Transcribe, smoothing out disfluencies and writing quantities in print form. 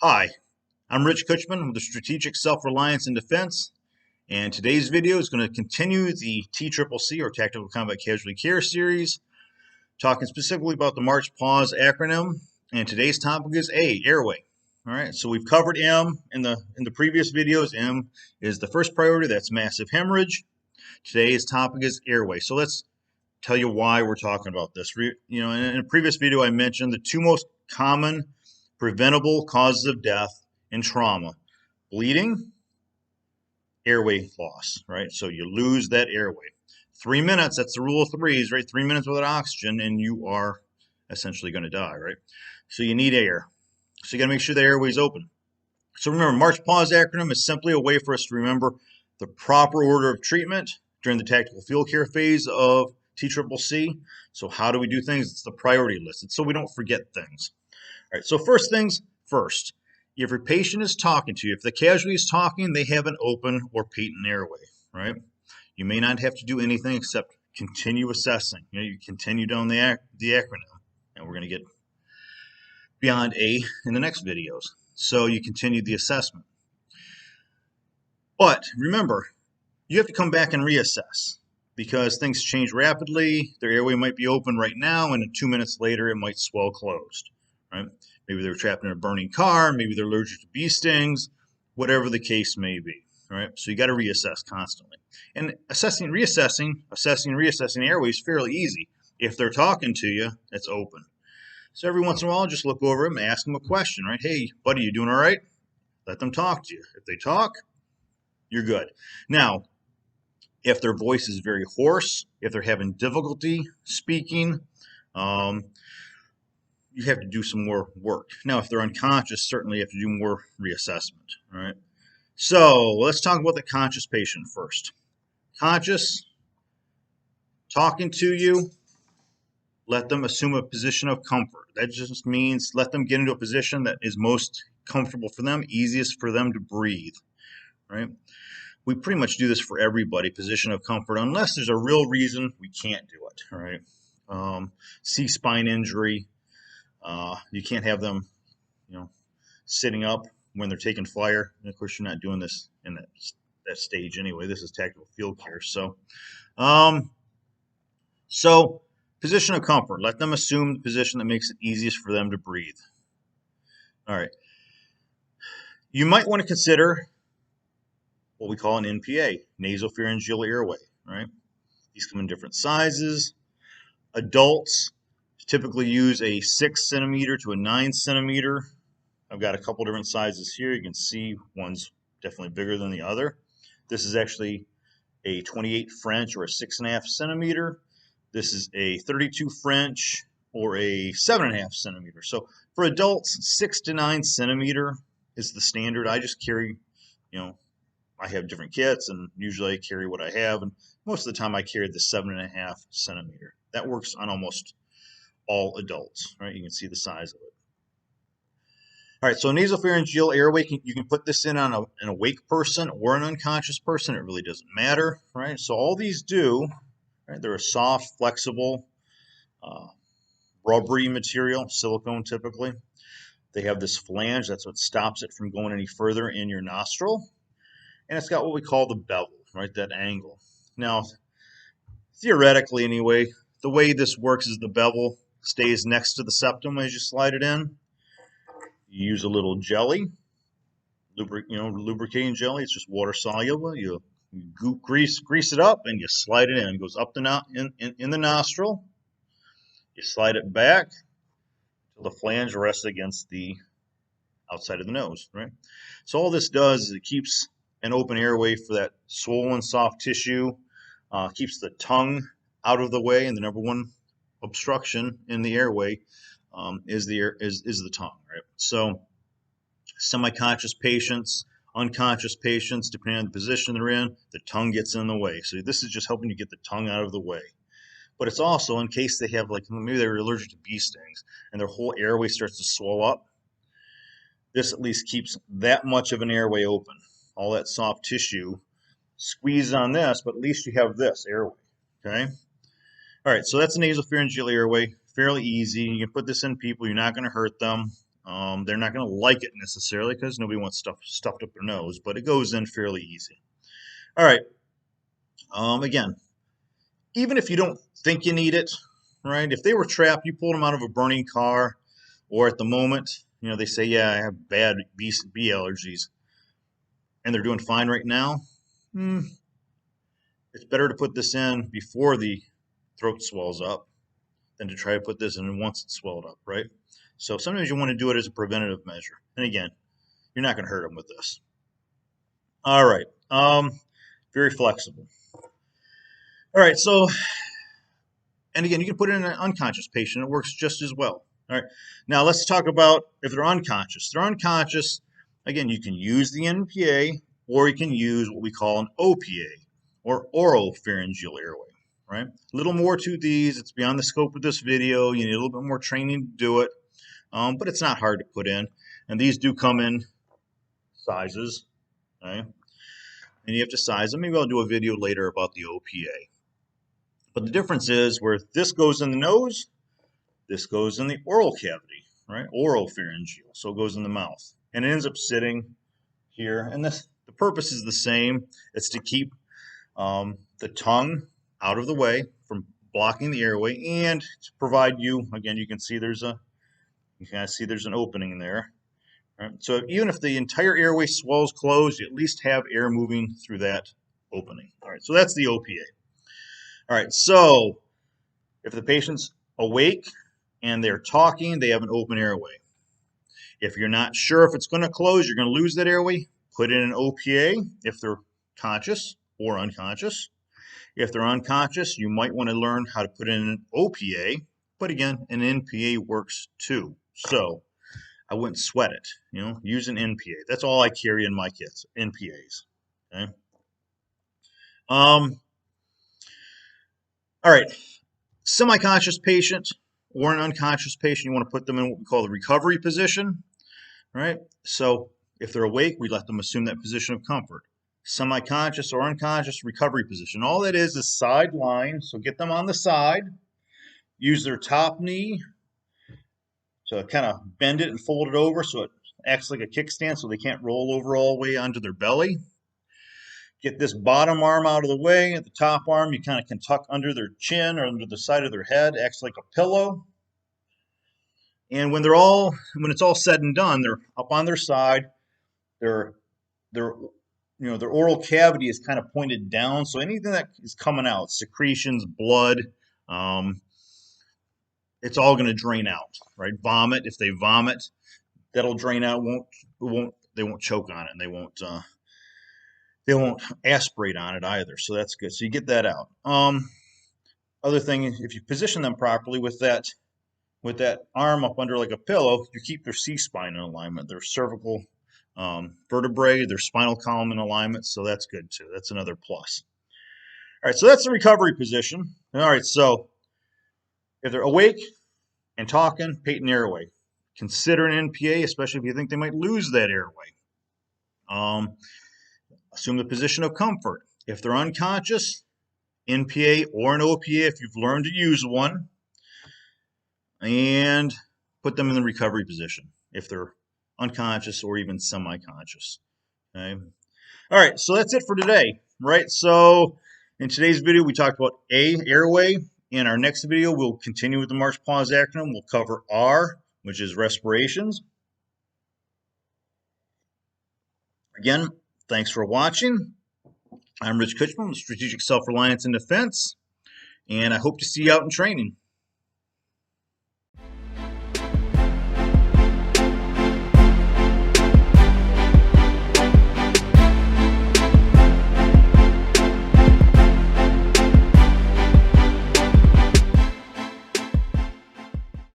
Hi, I'm Rich Kutchman with the Strategic Self-Reliance and Defense, and today's video is going to continue the TCCC or Tactical Combat Casualty Care series, talking specifically about the March PAWS acronym, and today's topic is A, Airway. All right, so we've covered M in the previous videos. M is the first priority, that's massive hemorrhage. Today's topic is Airway. So let's tell you why we're talking about this. In a previous video I mentioned the two most common preventable causes of death in trauma: bleeding, airway loss, right? So you lose that airway. 3 minutes, that's the rule of threes, right? 3 minutes without oxygen and you are essentially going to die, right? So you need air. So you got to make sure the airway's open. So remember, March PAWS acronym is simply a way for us to remember the proper order of treatment during the tactical field care phase of TCCC. So how do we do things? It's the priority list. It's so we don't forget things. All right, so first things first. If your patient is talking to you, if the casualty is talking, they have an open or patent airway, right? You may not have to do anything except continue assessing. You continue down the acronym, and we're going to get beyond A in the next videos. So you continue the assessment. But remember, you have to come back and reassess because things change rapidly. Their airway might be open right now, and 2 minutes later, it might swell closed, right? Maybe they're trapped in a burning car. Maybe they're allergic to bee stings, whatever the case may be, right? So you got to reassess constantly. And assessing, reassessing airway is fairly easy. If they're talking to you, it's open. So every once in a while, just look over them and ask them a question, right? Hey, buddy, you doing all right? Let them talk to you. If they talk, you're good. Now, if their voice is very hoarse, if they're having difficulty speaking, you have to do some more work. Now, if they're unconscious, certainly you have to do more reassessment, all right? So let's talk about the conscious patient first. Conscious, talking to you, let them assume a position of comfort. That just means let them get into a position that is most comfortable for them, easiest for them to breathe, right? We pretty much do this for everybody, position of comfort, unless there's a real reason we can't do it, all right? C-spine injury. You can't have them, sitting up when they're taking fire. And of course, you're not doing this in that stage anyway. This is tactical field care. So position of comfort. Let them assume the position that makes it easiest for them to breathe. All right. You might want to consider what we call an NPA, nasopharyngeal airway, right? These come in different sizes. Adults typically use a 6 centimeter to a 9 centimeter. I've got a couple different sizes here. You can see one's definitely bigger than the other. This is actually a 28 French or a 6.5 centimeter. This is a 32 French or a 7.5 centimeter. So for adults, 6 to 9 centimeter is the standard. I just carry, I have different kits, and usually I carry what I have. And most of the time I carry the 7.5 centimeter. That works on almost all adults, right? You can see the size of it. All right, so nasopharyngeal airway, you can put this in on an awake person or an unconscious person. It really doesn't matter, right? So all these do, right? They're a soft, flexible, rubbery material, silicone typically. They have this flange. That's what stops it from going any further in your nostril. And it's got what we call the bevel, right? That angle. Now, theoretically anyway, the way this works is the bevel stays next to the septum as you slide it in. You use a little jelly, lubricating jelly. It's just water soluble. You grease it up and you slide it in. It goes up in the nostril. You slide it back till the flange rests against the outside of the nose, right? So all this does is it keeps an open airway for that swollen soft tissue, keeps the tongue out of the way, and the number one obstruction in the airway is the tongue, right? So semi-conscious patients, unconscious patients, depending on the position they're in, the tongue gets in the way. So this is just helping you get the tongue out of the way. But it's also in case they have, maybe they're allergic to bee stings and their whole airway starts to swell up. This at least keeps that much of an airway open. All that soft tissue squeezes on this, but at least you have this airway, okay? All right, so that's a nasopharyngeal airway, fairly easy. You can put this in people, you're not going to hurt them. They're not going to like it necessarily because nobody wants stuff stuffed up their nose, but it goes in fairly easy. All right. Again, even if you don't think you need it, right? If they were trapped, you pulled them out of a burning car, or at the moment, they say, yeah, I have bad bee allergies, and they're doing fine right now. It's better to put this in before the throat swells up than to try to put this in once it's swelled up, right? So sometimes you want to do it as a preventative measure. And again, you're not going to hurt them with this. All right. Very flexible. All right. So, and again, you can put it in an unconscious patient. It works just as well. All right. Now let's talk about if they're unconscious. If they're unconscious, again, you can use the NPA or you can use what we call an OPA or oropharyngeal airway. Right? A little more to these. It's beyond the scope of this video. You need a little bit more training to do it, but it's not hard to put in. And these do come in sizes, okay? And you have to size them. Maybe I'll do a video later about the OPA. But the difference is where this goes in the nose, this goes in the oral cavity, right? Oropharyngeal, so it goes in the mouth. And it ends up sitting here. And the purpose is the same. It's to keep the tongue out of the way from blocking the airway and to provide you, again, you can see there's an opening there. Right? So even if the entire airway swells closed, you at least have air moving through that opening. All right, so that's the OPA. All right, so if the patient's awake and they're talking, they have an open airway. If you're not sure if it's going to close, you're going to lose that airway, put in an OPA if they're conscious or unconscious. If they're unconscious, you might want to learn how to put in an OPA, but again, an NPA works too. So I wouldn't sweat it, use an NPA. That's all I carry in my kits, NPAs. Okay. All right, semi-conscious patient or an unconscious patient, you want to put them in what we call the recovery position, right? So if they're awake, we let them assume that position of comfort. Semi-conscious or unconscious recovery position. All that is side line. So get them on the side. Use their top knee to kind of bend it and fold it over so it acts like a kickstand so they can't roll over all the way onto their belly. Get this bottom arm out of the way. At the top arm, you kind of can tuck under their chin or under the side of their head. Acts like a pillow. And when it's all said and done, they're up on their side. Their oral cavity is kind of pointed down, so anything that is coming out, secretions, blood, it's all going to drain out, right? Vomit, if they vomit, that'll drain out. They won't choke on it, and they won't aspirate on it either. So that's good. So you get that out. Other thing, if you position them properly with that arm up under like a pillow, you keep their C-spine in alignment, their cervical vertebrae, their spinal column in alignment, so that's good too. That's another plus. All right, so that's the recovery position. All right, so if they're awake and talking, patent airway. Consider an NPA, especially if you think they might lose that airway. Assume the position of comfort. If they're unconscious, NPA or an OPA if you've learned to use one, and put them in the recovery position if they're unconscious or even semi-conscious. Okay. All right, so that's it for today, right? So in today's video, we talked about airway. In our next video, we'll continue with the March PAWS acronym. We'll cover R, which is respirations. Again, thanks for watching. I'm Rich Kutchman with Strategic Self-Reliance and Defense, and I hope to see you out in training.